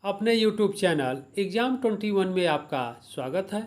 अपने YouTube channel exam 21 में आपका स्वागत है।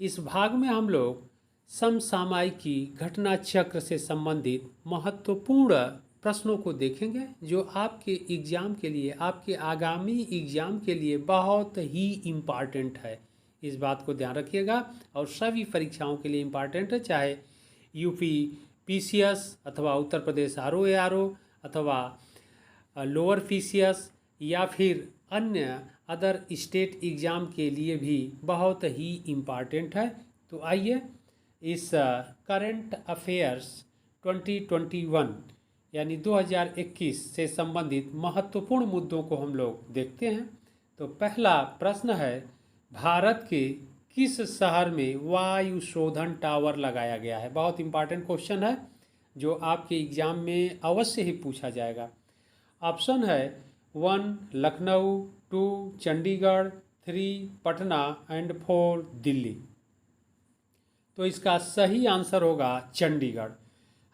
इस भाग में हम लोग समसामयिकी घटना चक्र से संबंधित महत्वपूर्ण प्रश्नों को देखेंगे जो आपके एग्ज़ाम के लिए, आपके आगामी एग्ज़ाम के लिए बहुत ही इम्पॉर्टेंट है। इस बात को ध्यान रखिएगा और सभी परीक्षाओं के लिए इम्पॉर्टेंट है, चाहे यूपी पीसीएस अथवा उत्तर प्रदेश आरओ अथवा लोअर पीसीएस या फिर अन्य अदर स्टेट एग्ज़ाम के लिए भी बहुत ही इम्पॉर्टेंट है। तो आइए इस करंट अफेयर्स 2021 यानी 2021 से संबंधित महत्वपूर्ण मुद्दों को हम लोग देखते हैं। तो पहला प्रश्न है, भारत के किस शहर में वायु शोधन टावर लगाया गया है? बहुत इम्पॉर्टेंट क्वेश्चन है जो आपके एग्ज़ाम में अवश्य ही पूछा जाएगा। ऑप्शन है 1 लखनऊ, 2 चंडीगढ़, 3 पटना एंड 4 दिल्ली। तो इसका सही आंसर होगा चंडीगढ़।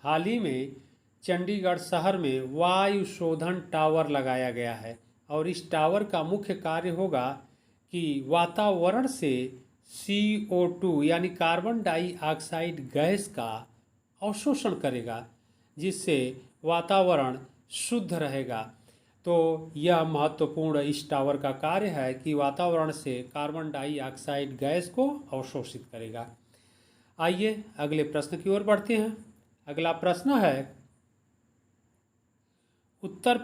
हाल ही में चंडीगढ़ शहर में वायु शोधन टावर लगाया गया है और इस टावर का मुख्य कार्य होगा कि वातावरण से CO2 यानी कार्बन डाइऑक्साइड गैस का अवशोषण करेगा, जिससे वातावरण शुद्ध रहेगा। तो यह महत्वपूर्ण इस टावर का कार्य है कि वातावरण से कार्बन डाइऑक्साइड गैस को अवशोषित करेगा। आइए अगले प्रश्न की ओर बढ़ते हैं। अगला प्रश्न है, उत्तर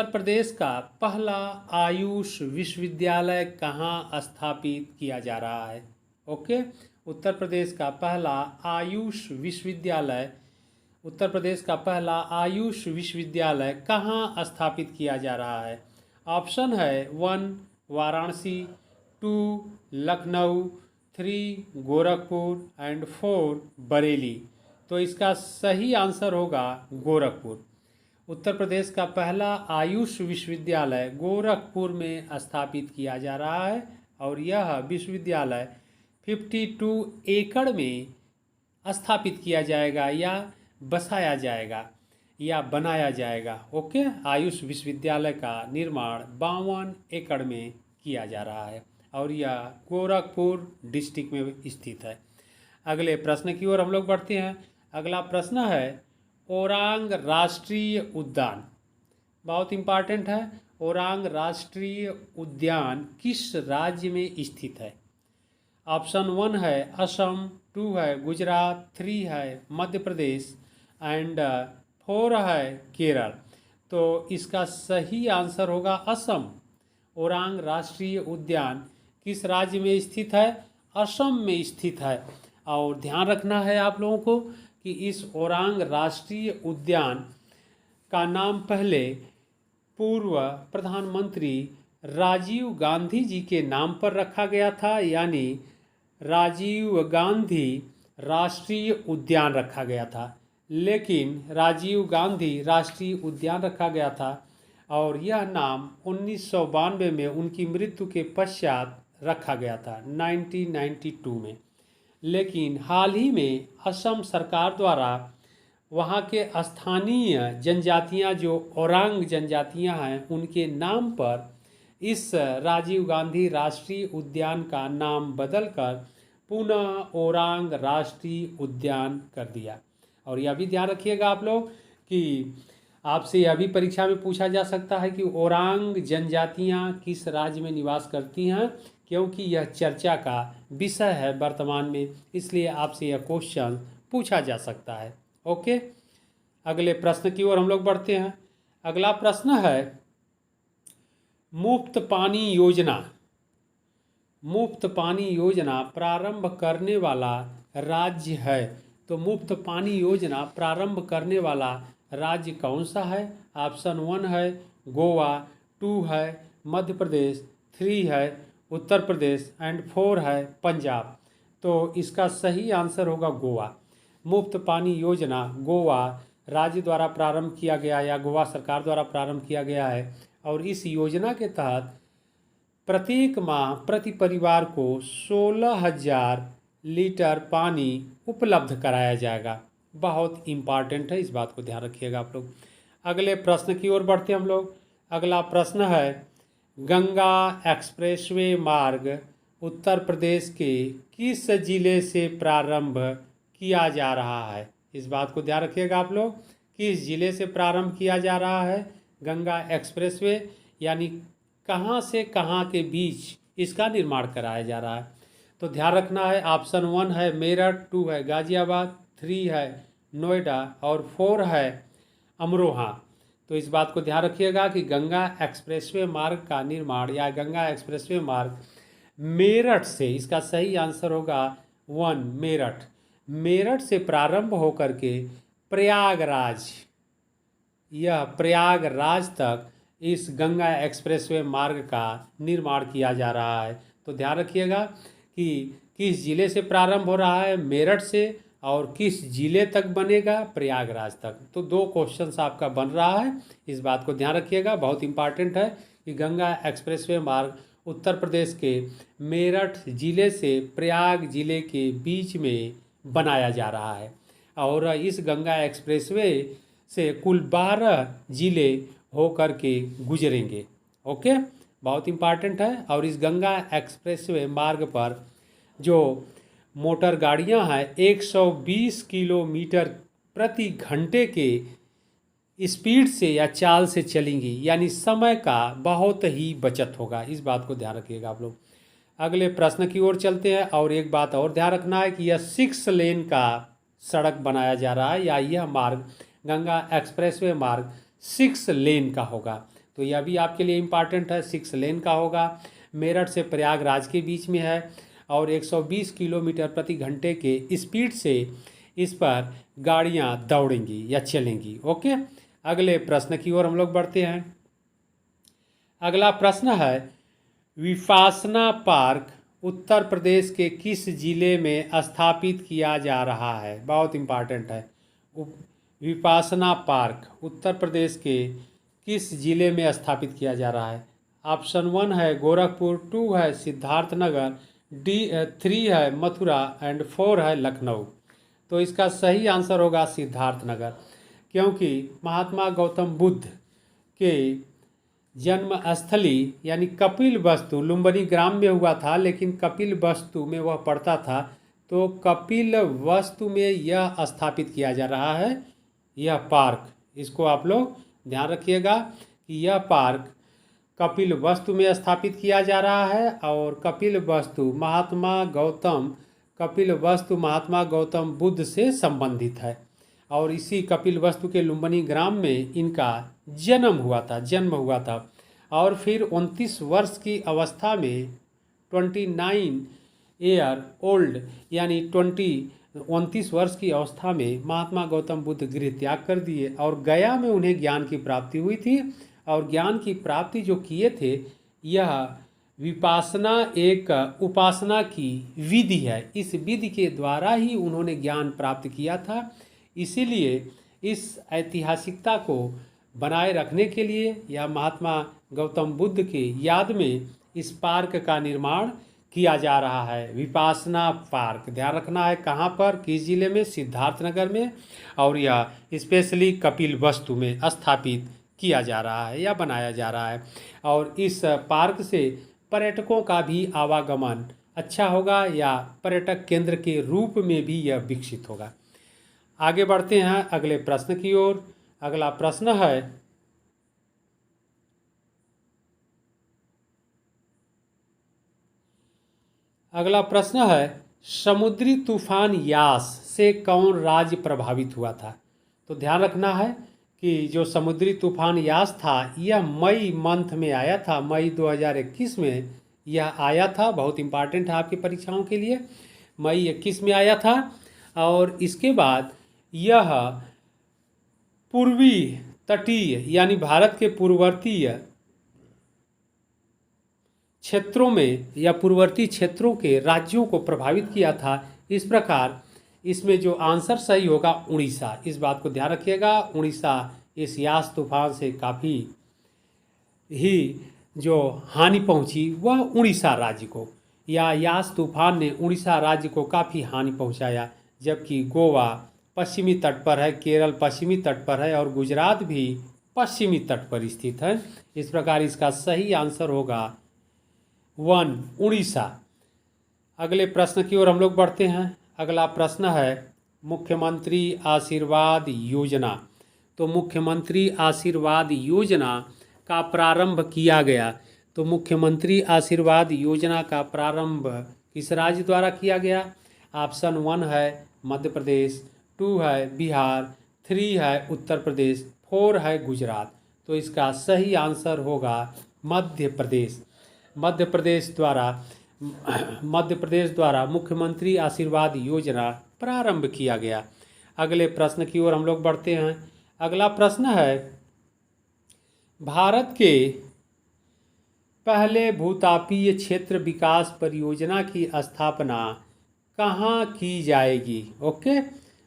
प्रदेश का पहला आयुष विश्वविद्यालय कहाँ स्थापित किया जा रहा है? ओके, उत्तर प्रदेश का पहला आयुष विश्वविद्यालय कहाँ स्थापित किया जा रहा है? ऑप्शन है 1 वाराणसी, 2 लखनऊ, 3 गोरखपुर एंड 4 बरेली। तो इसका सही आंसर होगा गोरखपुर। उत्तर प्रदेश का पहला आयुष विश्वविद्यालय गोरखपुर में स्थापित किया जा रहा है और यह विश्वविद्यालय 52 एकड़ में स्थापित किया जाएगा या बसाया जाएगा या बनाया जाएगा। ओके, आयुष विश्वविद्यालय का निर्माण 52 एकड़ में किया जा रहा है और यह गोरखपुर डिस्ट्रिक्ट में स्थित है। अगले प्रश्न की ओर हम लोग बढ़ते हैं। अगला प्रश्न है, ओरांग राष्ट्रीय उद्यान, बहुत इम्पॉर्टेंट है। ओरांग राष्ट्रीय उद्यान किस राज्य में स्थित है? ऑप्शन 1 है असम, 2 है गुजरात, 3 है मध्य प्रदेश एंड 4 है केरल। तो इसका सही आंसर होगा असम। ओरांग राष्ट्रीय उद्यान किस राज्य में स्थित है? असम में स्थित है। और ध्यान रखना है आप लोगों को कि इस ओरांग राष्ट्रीय उद्यान का नाम पहले पूर्व प्रधानमंत्री राजीव गांधी जी के नाम पर रखा गया था, यानी राजीव गांधी राष्ट्रीय उद्यान रखा गया था। लेकिन राजीव गांधी राष्ट्रीय उद्यान रखा गया था और यह नाम 1992 में उनकी मृत्यु के पश्चात रखा गया था, 1992 में। लेकिन हाल ही में असम सरकार द्वारा वहाँ के स्थानीय जनजातियाँ जो ओरांग जनजातियाँ हैं, उनके नाम पर इस राजीव गांधी राष्ट्रीय उद्यान का नाम बदलकर पुनः ओरांग राष्ट्रीय उद्यान कर दिया। और यह भी ध्यान रखिएगा आप लोग कि आपसे यह भी परीक्षा में पूछा जा सकता है कि ओरांग जनजातियाँ किस राज्य में निवास करती हैं, क्योंकि यह चर्चा का विषय है वर्तमान में, इसलिए आपसे यह क्वेश्चन पूछा जा सकता है। ओके, अगले प्रश्न की ओर हम लोग बढ़ते हैं। अगला प्रश्न है, मुफ्त पानी योजना प्रारंभ करने वाला राज्य है। तो मुफ्त पानी योजना प्रारंभ करने वाला राज्य कौन सा है? ऑप्शन 1 है गोवा, 2 है मध्य प्रदेश, 3 है उत्तर प्रदेश एंड 4 है पंजाब। तो इसका सही आंसर होगा गोवा। मुफ्त पानी योजना गोवा राज्य द्वारा प्रारंभ किया गया या गोवा सरकार द्वारा प्रारंभ किया गया है और इस योजना के तहत प्रत्येक माह प्रति परिवार को 16,000 लीटर पानी उपलब्ध कराया जाएगा। बहुत इम्पॉर्टेंट है, इस बात को ध्यान रखिएगा आप लोग। अगले प्रश्न की ओर बढ़ते हैं हम लोग। अगला प्रश्न है, गंगा एक्सप्रेसवे मार्ग उत्तर प्रदेश के किस जिले से प्रारंभ किया जा रहा है? इस बात को ध्यान रखिएगा आप लोग, किस जिले से प्रारंभ किया जा रहा है गंगा एक्सप्रेसवे, यानी कहाँ से कहाँ के बीच इसका निर्माण कराया जा रहा है। तो ध्यान रखना है, ऑप्शन 1 है मेरठ, 2 है गाजियाबाद, 3 है नोएडा और 4 है अमरोहा। तो इस बात को ध्यान रखिएगा कि गंगा एक्सप्रेसवे मार्ग का निर्माण या गंगा एक्सप्रेसवे मार्ग मेरठ से, इसका सही आंसर होगा 1 मेरठ, मेरठ से प्रारंभ होकर के प्रयागराज, यह प्रयागराज तक इस गंगा एक्सप्रेसवे मार्ग का निर्माण किया जा रहा है। तो ध्यान रखिएगा कि किस जिले से प्रारंभ हो रहा है, मेरठ से, और किस जिले तक बनेगा, प्रयागराज तक। तो 2 क्वेश्चंस आपका बन रहा है, इस बात को ध्यान रखिएगा, बहुत इंपॉर्टेंट है कि गंगा एक्सप्रेसवे मार्ग उत्तर प्रदेश के मेरठ जिले से प्रयाग जिले के बीच में बनाया जा रहा है और इस गंगा एक्सप्रेसवे से कुल 12 जिले होकर के गुजरेंगे। ओके, बहुत इंपॉर्टेंट है। और इस गंगा एक्सप्रेसवे मार्ग पर जो मोटर गाड़ियां हैं 120 किलोमीटर प्रति घंटे के स्पीड से या चाल से चलेंगी, यानी समय का बहुत ही बचत होगा। इस बात को ध्यान रखिएगा आप लोग। अगले प्रश्न की ओर चलते हैं। और एक बात और ध्यान रखना है कि यह 6 लेन का सड़क बनाया जा रहा है, या यह मार्ग गंगा एक्सप्रेसवे मार्ग 6 लेन का होगा। तो यह भी आपके लिए इम्पॉर्टेंट है, 6 लेन का होगा, मेरठ से प्रयागराज के बीच में है और 120 किलोमीटर प्रति घंटे के स्पीड से इस पर गाड़ियां दौड़ेंगी या चलेंगी। ओके, अगले प्रश्न की ओर हम लोग बढ़ते हैं। अगला प्रश्न है, विपासना पार्क उत्तर प्रदेश के किस जिले में स्थापित किया जा रहा है? बहुत इंपॉर्टेंट है। विपासना पार्क उत्तर प्रदेश के किस जिले में स्थापित किया जा रहा है? ऑप्शन 1 है गोरखपुर, 2 है सिद्धार्थनगर, 3 है मथुरा एंड 4 है लखनऊ। तो इसका सही आंसर होगा सिद्धार्थनगर, क्योंकि महात्मा गौतम बुद्ध के जन्म स्थली यानी कपिल वस्तु लुम्बिनी ग्राम में हुआ था, लेकिन कपिल वस्तु में वह पढ़ता था, तो कपिल वस्तु में यह स्थापित किया जा रहा है यह पार्क। इसको आप लोग ध्यान रखिएगा कि यह पार्क कपिल वस्तु में स्थापित किया जा रहा है और कपिल वस्तु महात्मा गौतम बुद्ध से संबंधित है और इसी कपिल वस्तु के लुम्बिनी ग्राम में इनका जन्म हुआ था और फिर 29 वर्ष की अवस्था में 29 ईयर ओल्ड यानी 29 वर्ष की अवस्था में महात्मा गौतम बुद्ध गृह त्याग कर दिए और गया में उन्हें ज्ञान की प्राप्ति हुई थी। और ज्ञान की प्राप्ति जो किए थे, यह विपासना एक उपासना की विधि है। इस विधि के द्वारा ही उन्होंने ज्ञान प्राप्त किया था। इसीलिए इस ऐतिहासिकता को बनाए रखने के लिए या महात्मा गौतम बुद्ध के याद में इस पार्क का निर्माण किया जा रहा है, विपासना पार्क। ध्यान रखना है कहाँ पर, किस जिले में, सिद्धार्थनगर में, और यह स्पेशली कपिल वस्तु में स्थापित किया जा रहा है या बनाया जा रहा है। और इस पार्क से पर्यटकों का भी आवागमन अच्छा होगा या पर्यटक केंद्र के रूप में भी यह विकसित होगा। आगे बढ़ते हैं अगले प्रश्न की ओर। अगला प्रश्न है, समुद्री तूफान यास से कौन राज्य प्रभावित हुआ था? तो ध्यान रखना है कि जो समुद्री तूफान यास था यह मई मंथ में आया था, मई 2021 में यह आया था। बहुत इंपॉर्टेंट है आपकी परीक्षाओं के लिए, मई 21 में आया था। और इसके बाद यह पूर्वी तटीय यानी भारत के पूर्ववर्तीय क्षेत्रों में या पूर्ववर्ती क्षेत्रों के राज्यों को प्रभावित किया था। इस प्रकार इसमें जो आंसर सही होगा उड़ीसा। इस बात को ध्यान रखिएगा, उड़ीसा इस यास तूफान से काफ़ी ही जो हानि पहुंची वह उड़ीसा राज्य को, या यास तूफान ने उड़ीसा राज्य को काफ़ी हानि पहुंचाया। जबकि गोवा पश्चिमी तट पर है, केरल पश्चिमी तट पर है और गुजरात भी पश्चिमी तट पर स्थित है। इस प्रकार इसका सही आंसर होगा 1 उड़ीसा। अगले प्रश्न की ओर हम लोग बढ़ते हैं। अगला प्रश्न है मुख्यमंत्री आशीर्वाद योजना। तो मुख्यमंत्री आशीर्वाद योजना का प्रारंभ किया गया। तो मुख्यमंत्री आशीर्वाद योजना का प्रारंभ किस राज्य द्वारा किया गया? ऑप्शन 1 है मध्य प्रदेश, 2 है बिहार, 3 है उत्तर प्रदेश, 4 है गुजरात। तो इसका सही आंसर होगा मध्य प्रदेश। मध्य प्रदेश द्वारा मुख्यमंत्री आशीर्वाद योजना प्रारंभ किया गया। अगले प्रश्न की ओर हम लोग बढ़ते हैं। अगला प्रश्न है भारत के पहले भूतापीय क्षेत्र विकास परियोजना की स्थापना कहाँ की जाएगी? ओके,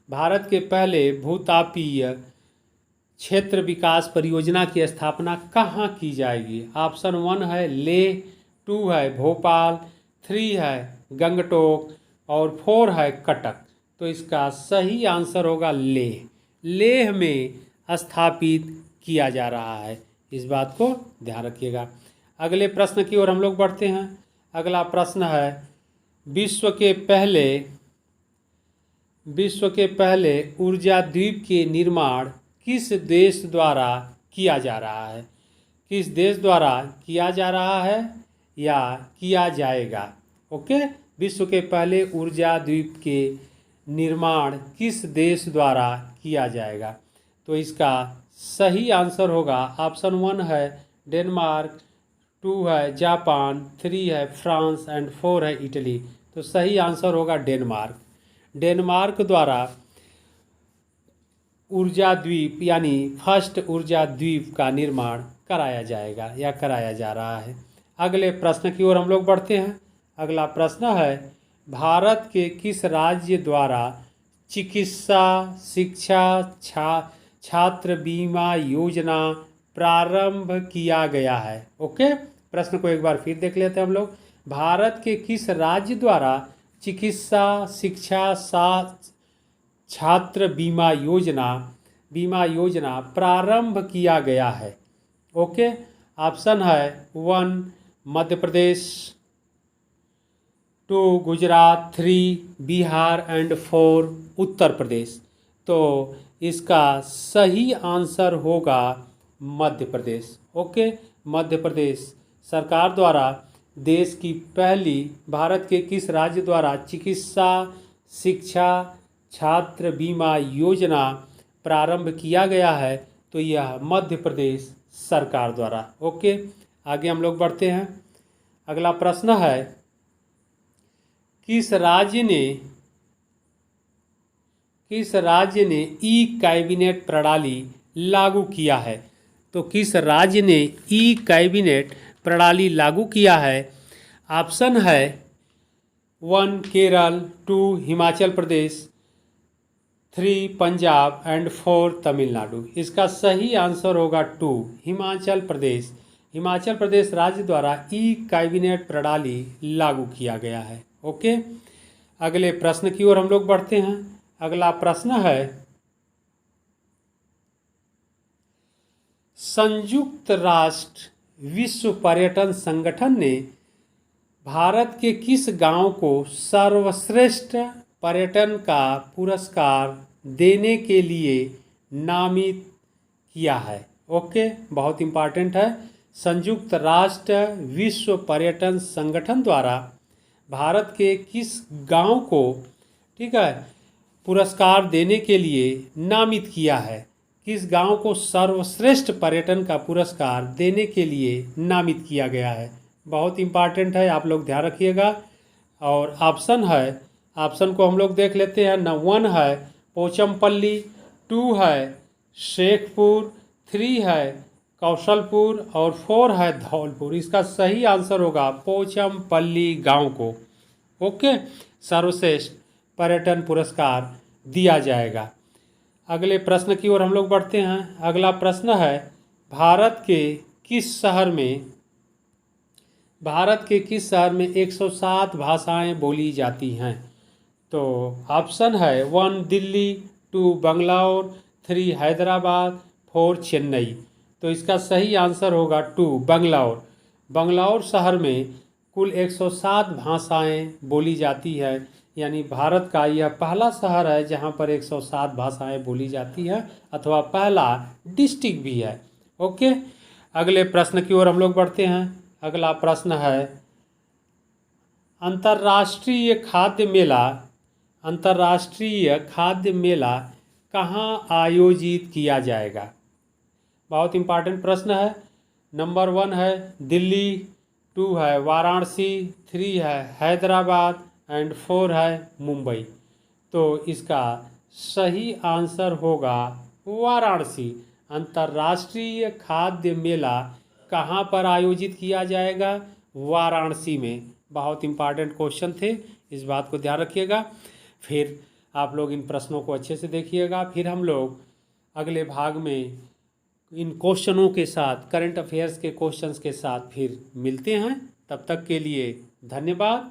भारत के पहले भूतापीय क्षेत्र विकास परियोजना की स्थापना कहाँ की जाएगी? ऑप्शन 1 है लेह, 2 है भोपाल, 3 है गंगटोक और 4 है कटक। तो इसका सही आंसर होगा लेह। लेह में स्थापित किया जा रहा है, इस बात को ध्यान रखिएगा। अगले प्रश्न की ओर हम लोग बढ़ते हैं। अगला प्रश्न है विश्व के पहले ऊर्जा द्वीप के निर्माण किस देश द्वारा किया जा रहा है? किस देश द्वारा किया जा रहा है या किया जाएगा? ओके, विश्व के पहले ऊर्जा द्वीप के निर्माण किस देश द्वारा किया जाएगा? तो इसका सही आंसर होगा ऑप्शन 1 है डेनमार्क, 2 है जापान, 3 है फ्रांस एंड 4 है इटली। तो सही आंसर होगा डेनमार्क। डेनमार्क द्वारा ऊर्जा द्वीप यानी फर्स्ट ऊर्जा द्वीप का निर्माण कराया जाएगा या कराया जा रहा है। अगले प्रश्न की ओर हम लोग बढ़ते हैं। अगला प्रश्न है भारत के किस राज्य द्वारा चिकित्सा शिक्षा छात्र बीमा योजना प्रारंभ किया गया है? ओके, प्रश्न को एक बार फिर देख लेते हैं हम लोग। भारत के किस राज्य द्वारा चिकित्सा शिक्षा छात्र बीमा योजना प्रारंभ किया गया है? ओके, ऑप्शन है 1 मध्य प्रदेश, 2 गुजरात, 3 बिहार एंड 4 उत्तर प्रदेश। तो इसका सही आंसर होगा मध्य प्रदेश। ओके, मध्य प्रदेश सरकार द्वारा देश की पहली भारत के किस राज्य द्वारा चिकित्सा शिक्षा छात्र बीमा योजना प्रारंभ किया गया है? तो यह मध्य प्रदेश सरकार द्वारा। ओके, आगे हम लोग बढ़ते हैं। अगला प्रश्न है किस राज्य ने ई कैबिनेट प्रणाली लागू किया है? तो किस राज्य ने ई कैबिनेट प्रणाली लागू किया है? ऑप्शन है 1 केरल, 2 हिमाचल प्रदेश, 3 पंजाब एंड 4 तमिलनाडु। इसका सही आंसर होगा 2 हिमाचल प्रदेश। हिमाचल प्रदेश राज्य द्वारा ई कैबिनेट प्रणाली लागू किया गया है। ओके, अगले प्रश्न की ओर हम लोग बढ़ते हैं। अगला प्रश्न है संयुक्त राष्ट्र विश्व पर्यटन संगठन ने भारत के किस गांव को सर्वश्रेष्ठ पर्यटन का पुरस्कार देने के लिए नामित किया है? ओके, बहुत इम्पॉर्टेंट है। संयुक्त राष्ट्र विश्व पर्यटन संगठन द्वारा भारत के किस गांव को, ठीक है, पुरस्कार देने के लिए नामित किया है? किस गांव को सर्वश्रेष्ठ पर्यटन का पुरस्कार देने के लिए नामित किया गया है? बहुत इम्पॉर्टेंट है, आप लोग ध्यान रखिएगा। और ऑप्शन को हम लोग देख लेते हैं। 1 है पोचमपल्ली, 2 है शेखपुर, 3 है कौशलपुर और 4 है धौलपुर। इसका सही आंसर होगा पोचमपल्ली गांव को, ओके, सर्वश्रेष्ठ पर्यटन पुरस्कार दिया जाएगा। अगले प्रश्न की ओर हम लोग बढ़ते हैं। अगला प्रश्न है भारत के किस शहर में 107 भाषाएं बोली जाती हैं? तो ऑप्शन है 1 दिल्ली, 2 बंगलौर, 3 हैदराबाद, 4 चेन्नई। तो इसका सही आंसर होगा 2 बंगलौर। बंगलौर शहर में कुल 107 भाषाएं बोली जाती है, यानी भारत का यह पहला शहर है जहां पर 107 भाषाएं बोली जाती है, अथवा पहला डिस्ट्रिक्ट भी है। ओके, अगले प्रश्न की ओर हम लोग बढ़ते हैं। अगला प्रश्न है, अंतर्राष्ट्रीय खाद्य मेला कहाँ आयोजित किया जाएगा? बहुत इंपॉर्टेंट प्रश्न है। नंबर 1 है दिल्ली, 2 है वाराणसी, 3 है हैदराबाद एंड 4 है मुंबई। तो इसका सही आंसर होगा वाराणसी। अंतर्राष्ट्रीय खाद्य मेला कहाँ पर आयोजित किया जाएगा? वाराणसी में। बहुत इंपॉर्टेंट क्वेश्चन थे, इस बात को ध्यान रखिएगा। फिर आप लोग इन प्रश्नों को अच्छे से देखिएगा। फिर हम लोग अगले भाग में इन क्वेश्चनों के साथ, करंट अफेयर्स के क्वेश्चंस के साथ फिर मिलते हैं। तब तक के लिए धन्यवाद।